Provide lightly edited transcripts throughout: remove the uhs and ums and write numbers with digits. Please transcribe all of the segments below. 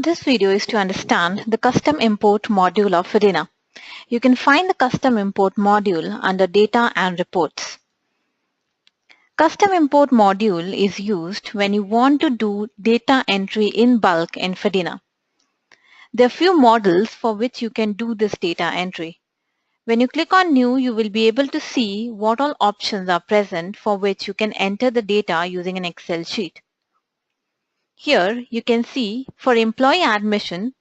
This video is to understand the custom import module of Fedina. You can find the custom import module under data and reports. Custom import module is used when you want to do data entry in bulk in Fedina. There are few models for which you can do this data entry. When you click on New, you will be able to see what all options are present for which you can enter the data using an Excel sheet. Here you can see for employee admission,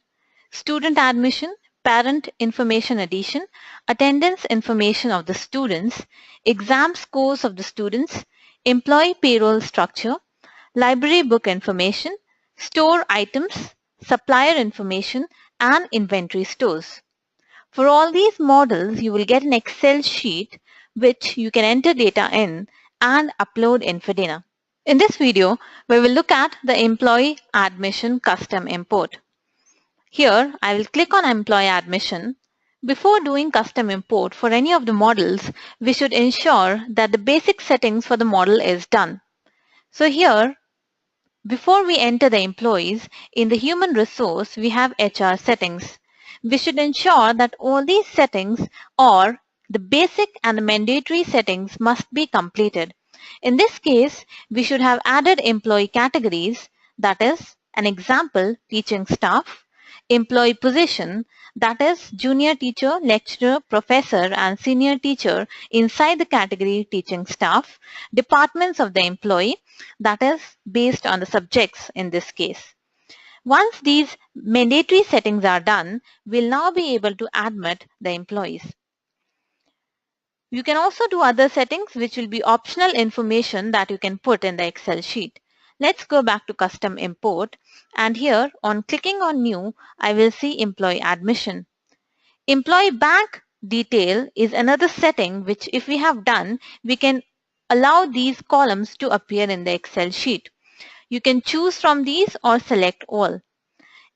student admission, parent information addition, attendance information of the students, exam scores of the students, employee payroll structure, library book information, store items, supplier information, and inventory stores. For all these models, you will get an Excel sheet which you can enter data in and upload in Fedina. In this video, we will look at the employee admission custom import. Here, I will click on employee admission. Before doing custom import for any of the models, we should ensure that the basic settings for the model is done. So here, before we enter the employees, in the human resource, we have HR settings. We should ensure that all these settings or the basic and the mandatory settings must be completed. In this case, we should have added employee categories, that is, an example, teaching staff, employee position, that is, junior teacher, lecturer, professor, and senior teacher inside the category teaching staff, departments of the employee, that is, based on the subjects in this case. Once these mandatory settings are done, we'll now be able to admit the employees. You can also do other settings which will be optional information that you can put in the Excel sheet. Let's go back to custom import, and here on clicking on new, I will see employee admission. Employee bank detail is another setting which if we have done, we can allow these columns to appear in the Excel sheet. You can choose from these or select all.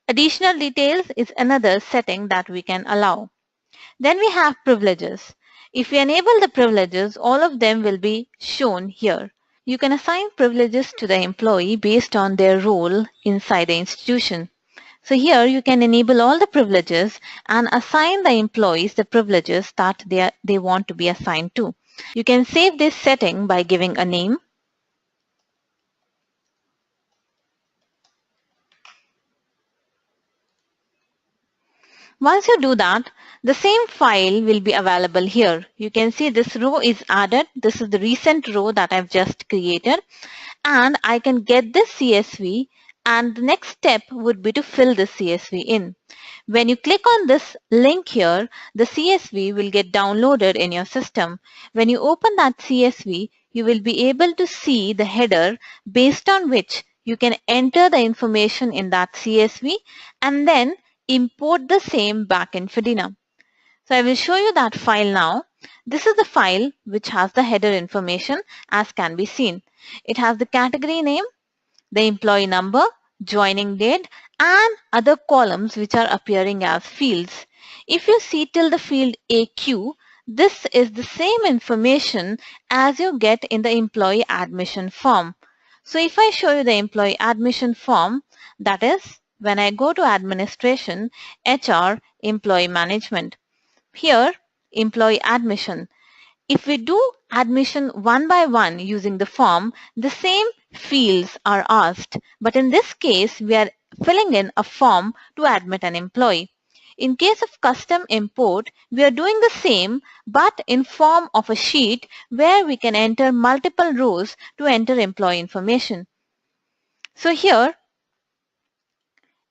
Additional details is another setting that we can allow. Then we have privileges. If we enable the privileges, all of them will be shown here. You can assign privileges to the employee based on their role inside the institution. So here you can enable all the privileges and assign the employees the privileges that they want to be assigned to. You can save this setting by giving a name. Once you do that, the same file will be available here. You can see this row is added. This is the recent row that I've just created. And I can get this CSV, and the next step would be to fill this CSV in. When you click on this link here, the CSV will get downloaded in your system. When you open that CSV, you will be able to see the header based on which you can enter the information in that CSV and then import the same back in Fedina. So I will show you that file now. This is the file which has the header information as can be seen. It has the category name, the employee number, joining date, and other columns which are appearing as fields. If you see till the field AQ, this is the same information as you get in the employee admission form. So if I show you the employee admission form, that is when I go to administration, HR, employee management. Here, employee admission. If we do admission one by one using the form, the same fields are asked. But in this case, we are filling in a form to admit an employee. In case of custom import, we are doing the same, but in form of a sheet where we can enter multiple rows to enter employee information. So here,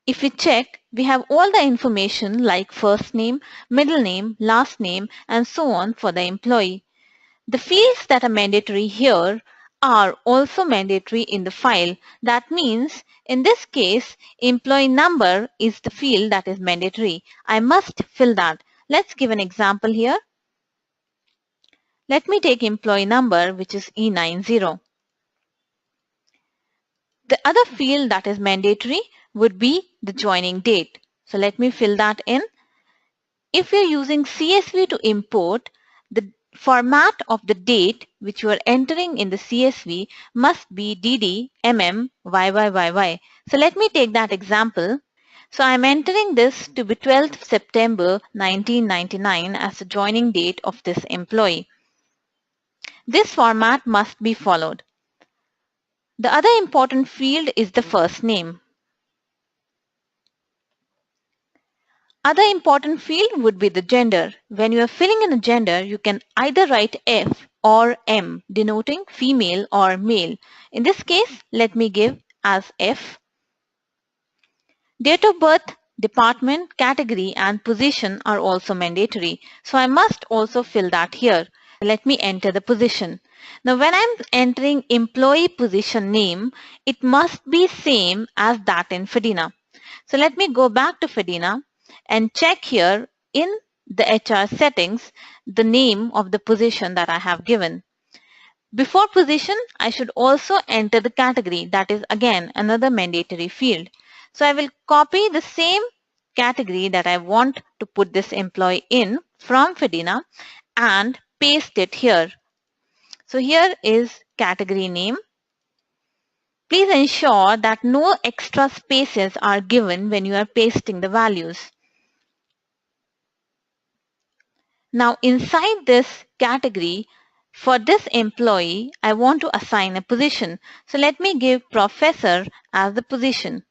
if we check, we have all the information like first name, middle name, last name, and so on for the employee. The fields that are mandatory here are also mandatory in the file. That means, in this case, employee number is the field that is mandatory. I must fill that. Let's give an example here. Let me take employee number, which is E90. The other field that is mandatory would be the joining date. So let me fill that in. If you're using CSV to import, the format of the date which you are entering in the CSV must be DD, MM, YYYY. So let me take that example. So I'm entering this to be 12th September 1999 as the joining date of this employee. This format must be followed. The other important field is the first name. Other important field would be the gender. When you are filling in a gender, you can either write F or M, denoting female or male. In this case, let me give as F. Date of birth, department, category, and position are also mandatory. So I must also fill that here. Let me enter the position. Now when I'm entering employee position name, it must be same as that in Fedina. So let me go back to Fedina and check here in the HR settings the name of the position that I have given. Before position, I should also enter the category. That is again another mandatory field. So I will copy the same category that I want to put this employee in from Fedina and paste it here. So here is category name. Please ensure that no extra spaces are given when you are pasting the values. Now inside this category, for this employee, I want to assign a position. So let me give professor as the position.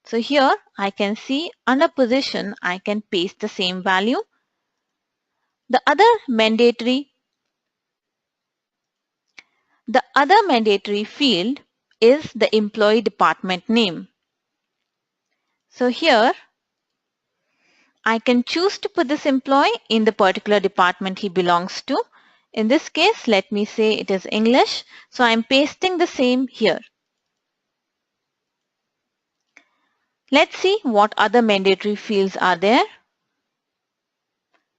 So here I can see under position, I can paste the same value. The other mandatory field is the employee department name. So here I can choose to put this employee in the particular department he belongs to. In this case, let me say it is English. So I'm pasting the same here. Let's see what other mandatory fields are there,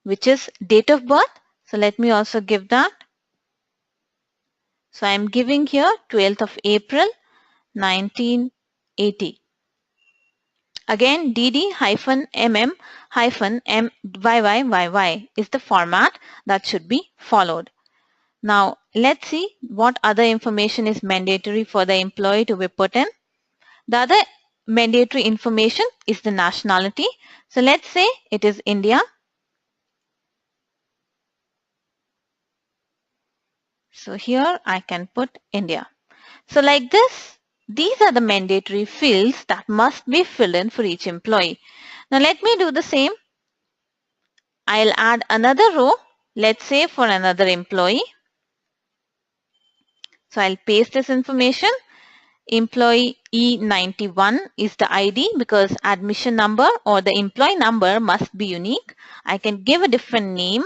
which is date of birth. So let me also give that. So I'm giving here 12th of April 1980. Again, DD-MM-MYYYY is the format that should be followed. Now, let's see what other information is mandatory for the employee to be put in. The other mandatory information is the nationality. So let's say it is India. So here I can put India. So like this, these are the mandatory fields that must be filled in for each employee. Now let me do the same. I'll add another row, let's say for another employee. So I'll paste this information. Employee E91 is the ID because admission number or the employee number must be unique. I can give a different name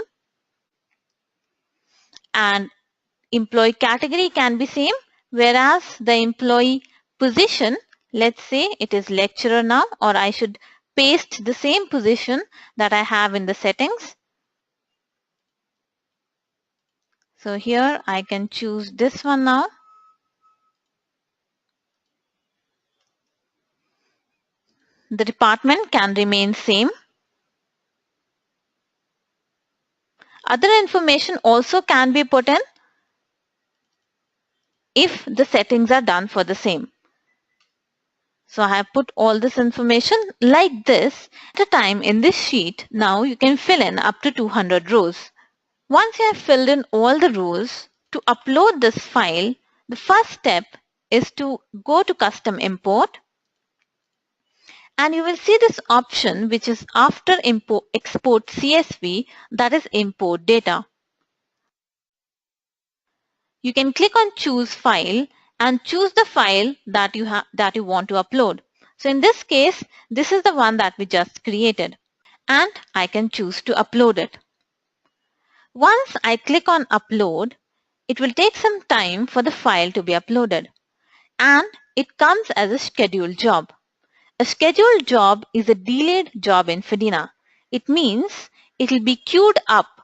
and employee category can be same, whereas the employee position, let's say it is lecturer now, or I should paste the same position that I have in the settings. So here I can choose this one now. The department can remain same. Other information also can be put in if the settings are done for the same. So I have put all this information like this at a time in this sheet. Now you can fill in up to 200 rows. Once you have filled in all the rows, to upload this file, the first step is to go to Custom Import. And you will see this option which is after export CSV, that is import data. You can click on choose file and choose the file that you want to upload. So in this case, this is the one that we just created and I can choose to upload it. Once I click on upload, it will take some time for the file to be uploaded and it comes as a scheduled job. A scheduled job is a delayed job in Fedina. It means it will be queued up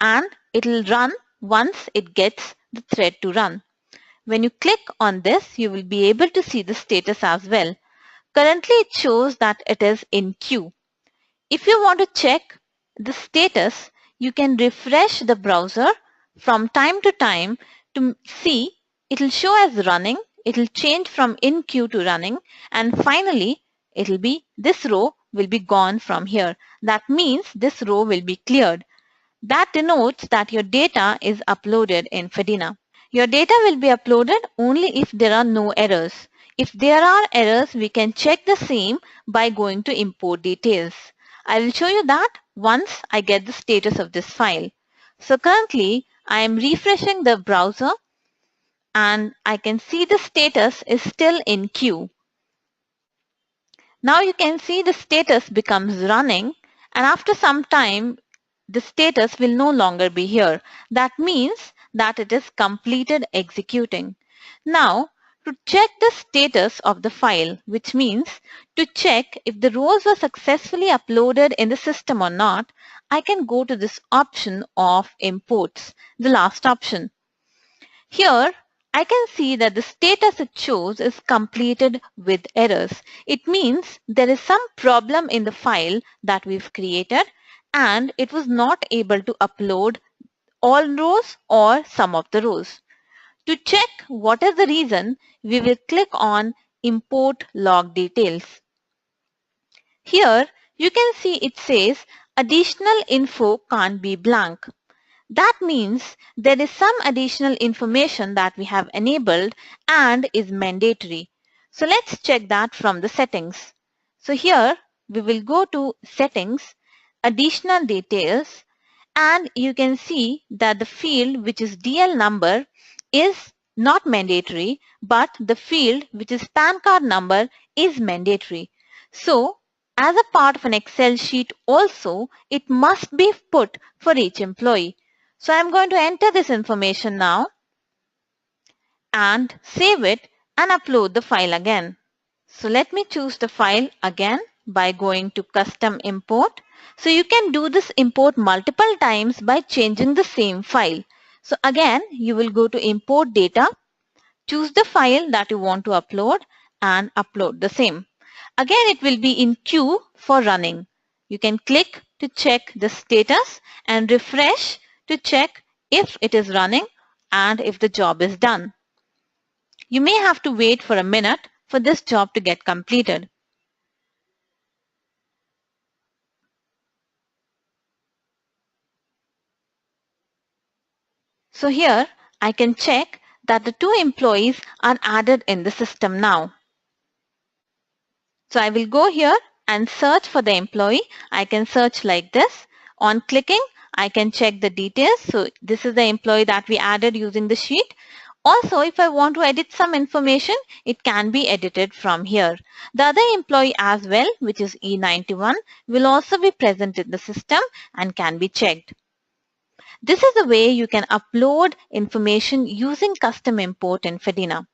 and it will run once it gets the thread to run. When you click on this, you will be able to see the status as well. Currently, it shows that it is in queue. If you want to check the status, you can refresh the browser from time to time to see it will show as running. It will change from in queue to running and finally this row will be gone from here. That means this row will be cleared. That denotes that your data is uploaded in Fedina. Your data will be uploaded only if there are no errors. If there are errors, we can check the same by going to import details. I will show you that once I get the status of this file. So currently, I am refreshing the browser and I can see the status is still in queue. Now you can see the status becomes running, and after some time the status will no longer be here. That means that it is completed executing. Now to check the status of the file, which means to check if the rows were successfully uploaded in the system or not, I can go to this option of imports, the last option. Here I can see that the status it shows is completed with errors. It means there is some problem in the file that we've created and it was not able to upload all rows or some of the rows. To check what is the reason, we will click on Import Log Details. Here you can see it says additional info can't be blank. That means there is some additional information that we have enabled and is mandatory. So let's check that from the settings. So here we will go to Settings, Additional Details, and you can see that the field which is DL number is not mandatory, but the field which is PAN card number is mandatory. So as a part of an Excel sheet also, it must be put for each employee. So I'm going to enter this information now and save it and upload the file again. So let me choose the file again by going to Custom Import. So you can do this import multiple times by changing the same file. So again, you will go to Import Data, choose the file that you want to upload and upload the same. Again, it will be in queue for running. You can click to check the status and refresh to check if it is running and if the job is done. You may have to wait for a minute for this job to get completed. So here I can check that the 2 employees are added in the system now. So I will go here and search for the employee. I can search like this. On clicking, I can check the details. So this is the employee that we added using the sheet. Also, if I want to edit some information, it can be edited from here. The other employee as well, which is E91, will also be present in the system and can be checked. This is the way you can upload information using custom import in Fedina.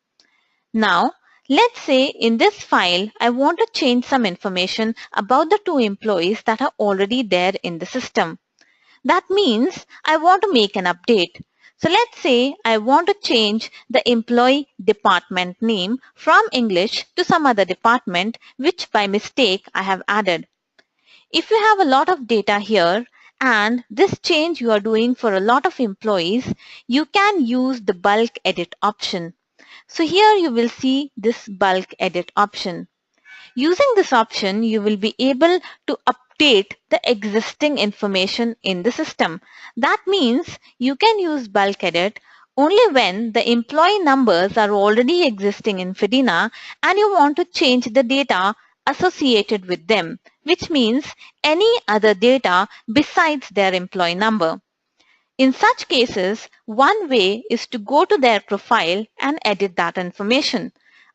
Now, let's say in this file, I want to change some information about the 2 employees that are already there in the system. That means I want to make an update. So let's say I want to change the employee department name from English to some other department, which by mistake I have added. If you have a lot of data here and this change you are doing for a lot of employees, you can use the bulk edit option. So here you will see this bulk edit option. Using this option, you will be able to update the existing information in the system. That means you can use bulk edit only when the employee numbers are already existing in Fedina and you want to change the data associated with them, which means any other data besides their employee number. In such cases, one way is to go to their profile and edit that information.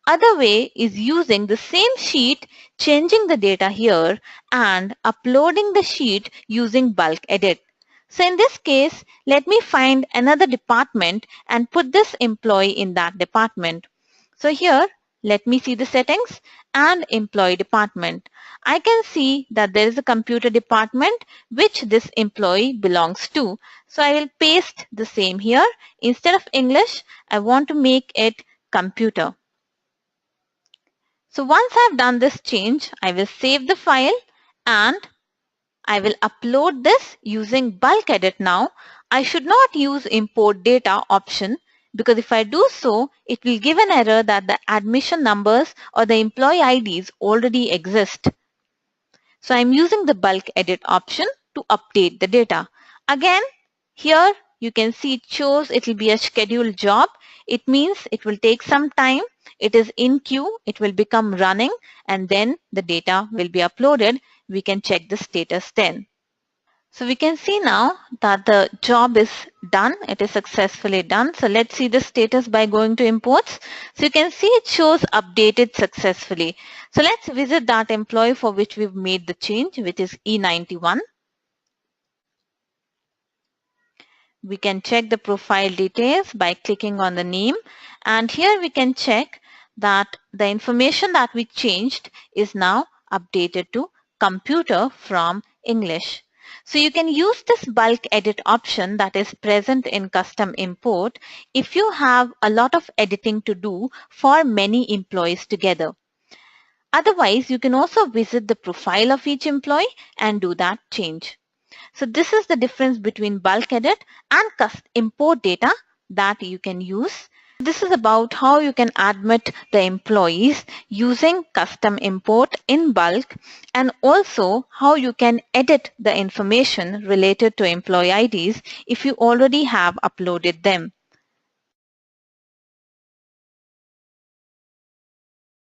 Other way is using the same sheet, changing the data here and uploading the sheet using bulk edit. So in this case, let me find another department and put this employee in that department. So here, let me see the settings and employee department. I can see that there is a computer department which this employee belongs to. So I will paste the same here. Instead of English, I want to make it computer. So once I've done this change, I will save the file and I will upload this using bulk edit now. I should not use import data option because if I do so, it will give an error that the admission numbers or the employee IDs already exist. So I'm using the bulk edit option to update the data. Again, here you can see it shows it will be a scheduled job. It means it will take some time. It is in queue. It will become running and then the data will be uploaded. We can check the status then. So we can see now that the job is done. It is successfully done. So let's see the status by going to imports. So you can see it shows updated successfully. So let's visit that employee for which we've made the change, which is E91. We can check the profile details by clicking on the name. And here we can check that the information that we changed is now updated to computer from English. So you can use this bulk edit option that is present in custom import if you have a lot of editing to do for many employees together. Otherwise, you can also visit the profile of each employee and do that change. So this is the difference between bulk edit and import data that you can use. This is about how you can admit the employees using custom import in bulk, and also how you can edit the information related to employee IDs if you already have uploaded them.